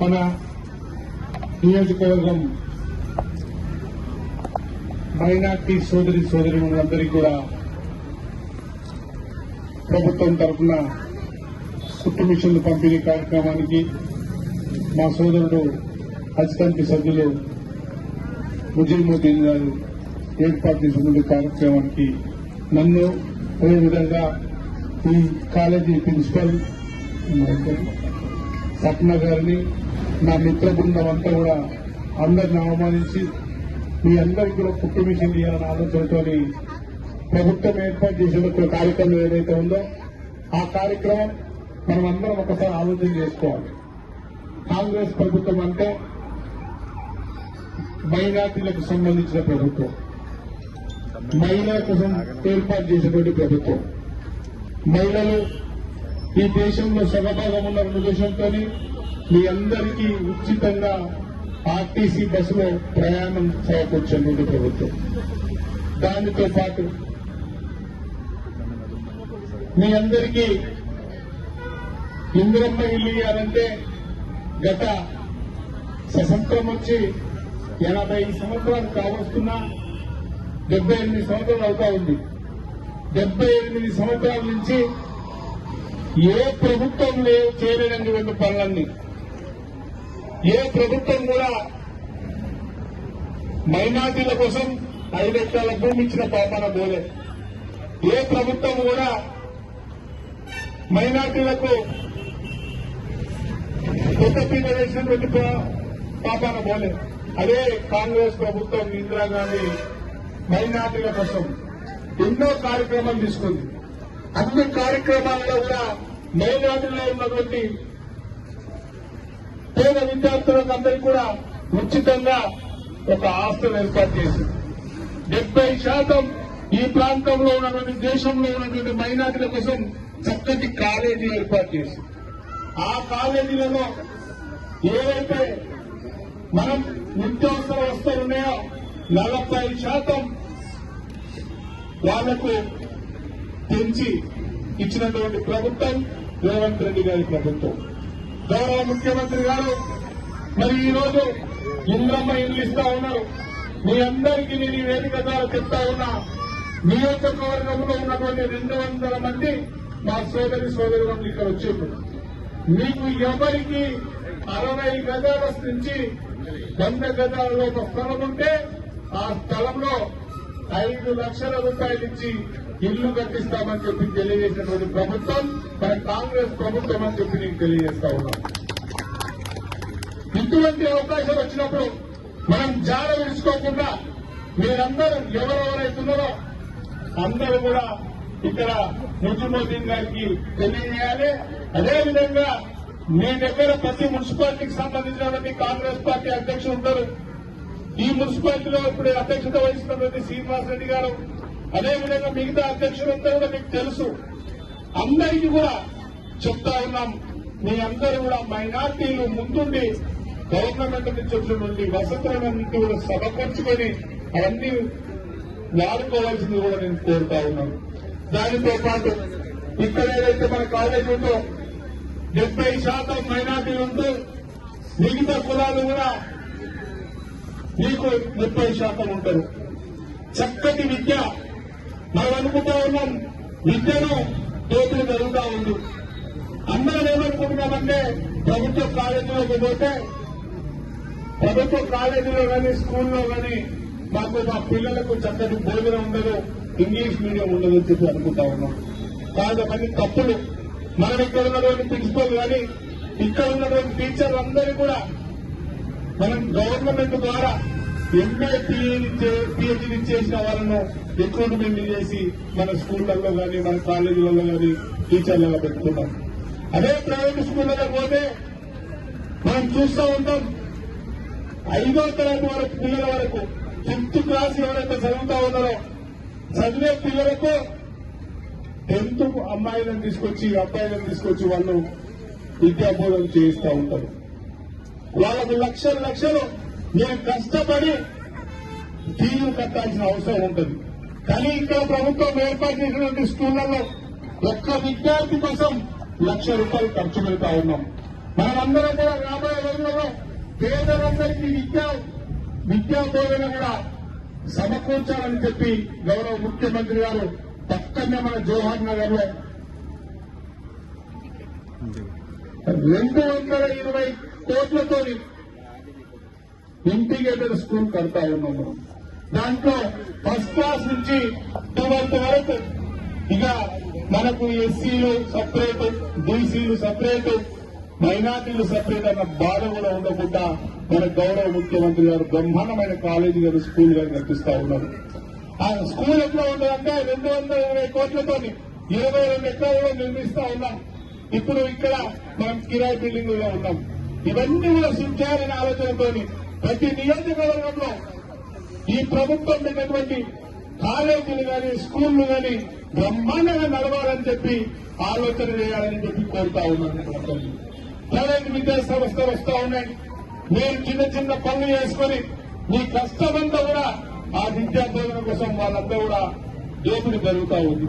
మన నియోజకవర్గం మైనార్టీ సోదరిమణులందరికీ కూడా ప్రభుత్వం తరఫున కుట్టు మిషన్లు పంపిణీ కార్యక్రమానికి మా సోదరుడు హజ్ కమిటీ సభ్యులు ముజీముద్దీన్ గారు ఏర్పాటు చేసిన కార్యక్రమానికి నన్ను అదేవిధంగా ఈ కాలేజీ ప్రిన్సిపల్ సప్న గారిని నా మిత్ర బృందం అంతా కూడా అందరిని ఆహ్వానించి మీ అందరికీ కూడా కుట్టు మిషన్ ఇవ్వాలన్న ఆలోచనతో ప్రభుత్వం ఏర్పాటు చేసిన కార్యక్రమం ఏదైతే ఉందో ఆ కార్యక్రమం మనం అందరం ఒకసారి ఆలోచన చేసుకోవాలి. కాంగ్రెస్ ప్రభుత్వం అంటే మైనార్టీలకు సంబంధించిన ప్రభుత్వం, మహిళల కోసం ఏర్పాటు చేసినటువంటి ప్రభుత్వం. మహిళలు ఈ దేశంలో సగభాగం ఉన్న ఉద్దేశంతో మీ అందరికీ ఉచితంగా ఆర్టీసీ బస్సులో ప్రయాణం సమకూర్చినటువంటి ప్రభుత్వం. దానితో పాటు మీ అందరికీ ఇందిరమ్మ ఇల్లు ఇవ్వాలంటే గత స్వతంత్రం వచ్చి 80 సంవత్సరాలు కావస్తున్నా 78 సంవత్సరాలు అవుతా ఉంది. 78 సంవత్సరాల నుంచి ఏ ప్రభుత్వం చేయలేనటువంటి పనులన్నీ, ఏ ప్రభుత్వం కూడా మైనార్టీల కోసం 5 ఎకరాల భూమి ఇచ్చిన పాపాన పోలే. ఏ ప్రభుత్వం కూడా మైనార్టీలకు పెద్దపీట వేసినటువంటి పాపాన పోలే. అదే కాంగ్రెస్ ప్రభుత్వం ఇందిరాగాంధీ మైనార్టీల కోసం ఎన్నో కార్యక్రమాలు తీసుకుంది. అన్ని కార్యక్రమాల్లో కూడా మైనార్టీలో ఉన్నటువంటి పేద విద్యార్థులకు అందరికీ కూడా ఉచితంగా ఒక హాస్టల్ ఏర్పాటు చేసింది. 70% ఈ ప్రాంతంలో ఉన్నటువంటి దేశంలో ఉన్నటువంటి మైనార్టీల కోసం చక్కటి కాలేజీ ఏర్పాటు చేసింది. ఆ కాలేజీలలో ఏవైతే మనం నిత్యావసర వస్తువులు ఉన్నాయో 40% వాళ్లకు పెంచి ఇచ్చినటువంటి ప్రభుత్వం రేవంత్ రెడ్డి గారి ప్రభుత్వం. గౌరవ ముఖ్యమంత్రి గారు మరి ఈ రోజు ఇంద్రమ్మ ఇల్లు ఇస్తా ఉన్నారు. మీ అందరికీ నేను ఈ వేదిక ద్వారా చెప్తా ఉన్నా, నియోజకవర్గంలో ఉన్నటువంటి 200 మంది మా సోదరులు ఇక్కడ వచ్చారు. మీకు ఎవరికి 60 గజాల నుంచి 100 గజాలలో ఒక స్థలం ఉంటే ఆ స్థలంలో 5 లక్షల రూపాయలు ఇచ్చి ఇల్లు కట్టిస్తామని చెప్పి తెలియజేసినటువంటి ప్రభుత్వం మన కాంగ్రెస్ ప్రభుత్వం అని చెప్పి నీకు తెలియజేస్తా ఉన్నాం. ఇటువంటి అవకాశం వచ్చినప్పుడు మనం జాడ విడుచుకోకుండా మీరందరూ ఎవరెవరైతున్నారో అందరూ కూడా ఇక్కడ ముజీముద్దీన్ గారికి తెలియజేయాలి. అదేవిధంగా మీ దగ్గర ప్రతి మున్సిపాలిటీకి సంబంధించినటువంటి కాంగ్రెస్ పార్టీ అధ్యక్షులు ఉంటారు. ఈ మున్సిపాలిటీలో ఇప్పుడు అధ్యక్షత వహిస్తున్నటువంటి శ్రీనివాస్ రెడ్డి గారు, అదేవిధంగా మిగతా అధ్యక్షులంతా కూడా మీకు తెలుసు. అందరికీ కూడా చెప్తా ఉన్నాం, మీ అందరూ కూడా మైనార్టీలు ముందుండి గవర్నమెంట్ నుంచి వచ్చినటువంటి వసతులన్నింటి కూడా సమకూర్చుకొని అవన్నీ వాడుకోవాల్సింది కూడా నేను కోరుతా ఉన్నాను. దానితో పాటు ఇక్కడ ఏదైతే మన కాలేజీ ఉందో 70% మైనార్టీలు ఉంటూ మిగతా కులాలు కూడా మీకు 30% ఉంటారు. చక్కటి విద్య మనం అనుకుంటా ఉన్నాం, విద్యను దోపిడీ జరుగుతూ ఉంది. అందరం ఏమనుకుంటున్నామంటే ప్రభుత్వ కాలేజీలోకి పోతే ప్రభుత్వ కాలేజీలో కానీ స్కూల్లో కానీ మాకు మా పిల్లలకు చక్కటి భోజనం ఉండదు, ఇంగ్లీష్ మీడియం ఉండదు అని చెప్పి అనుకుంటా ఉన్నాం. కాదు, అవన్నీ తప్పులు. మనం ఇక్కడ ఉన్నటువంటి ప్రిన్సిపల్ కానీ ఇక్కడ ఉన్నటువంటి టీచర్లు అందరూ కూడా మనం గవర్నమెంట్ ద్వారా ఎంఏ పిహెచ్డీ చేసిన వాళ్ళను రిక్రూట్మెంట్ చేసి మన స్కూళ్లలో కానీ మన కాలేజీలలో కానీ టీచర్లుగా పెట్టుకున్నాం. అదే ప్రైవేట్ స్కూళ్లలో పోతే మనం చూస్తూ ఉంటాం, 5వ తరగతి వరకు పిల్లల వరకు 5th క్లాస్ ఎవరైతే చదువుతా ఉన్నారో చదివే పిల్లలకు 10th అమ్మాయిలను తీసుకొచ్చి అబ్బాయిలను తీసుకొచ్చి వాళ్ళు విద్యాబోధన చేయిస్తూ ఉంటారు. వాళ్ళకు లక్షలు మీరు కష్టపడి ఫీజులు కట్టాల్సిన అవసరం ఉంటుంది. కానీ ఇక్కడ ప్రభుత్వం ఏర్పాటు చేసినటువంటి స్కూళ్లలో ఒక్క విద్యార్థి కోసం 1,00,000 రూపాయలు ఖర్చు పెడతా ఉన్నాం. మనమందరం కూడా రాబోయే రోజుల్లో పేదలందరికీ విద్యా బోధన కూడా సమకూర్చాలని చెప్పి గౌరవ ముఖ్యమంత్రి గారు పక్కనే మన జవహర్ నగర్ లో 220 కోట్లతో ఇంటిగ్రేటెడ్ స్కూల్ కడతా ఉన్నాము. దాంట్లో ఫస్ట్ క్లాస్ నుంచి 12th వరకు ఇక మనకు ఎస్సీలు సపరేట్, బీసీలు సపరేట్, మైనార్టీలు సపరేట్ అన్న బాధ కూడా ఉండకుండా మన గౌరవ ముఖ్యమంత్రి గారు బ్రహ్మాండమైన కాలేజీ గారు స్కూల్ గారు కట్టిస్తా ఉన్నారు. ఆ స్కూల్ ఎట్లా ఉంటుందంటే 220 కోట్లతో 22 ఎకరాలలో నిర్మిస్తా ఉన్నాం. ఇప్పుడు ఇక్కడ మనం కిరాయి బిల్డింగ్ లో ఉన్నాం. ఇవన్నీ కూడా సుచారణ ఆలోచనతో ప్రతి నియోజకవర్గంలో ఈ ప్రభుత్వం పెట్టినటువంటి కాలేజీలు కానీ స్కూళ్లు కానీ బ్రహ్మాండంగా నడవాలని చెప్పి ఆలోచన చేయాలని చెప్పి కోరుతా ఉన్నాను. ప్రైవేట్ విద్యా సంస్థలు వస్తా ఉన్నాయి. మీరు చిన్న చిన్న పనులు చేసుకుని మీ కష్టమంతా కూడా ఆ విద్యా బోధన కోసం వాళ్ళంతా కూడా దోపిడీ జరుగుతా ఉంది.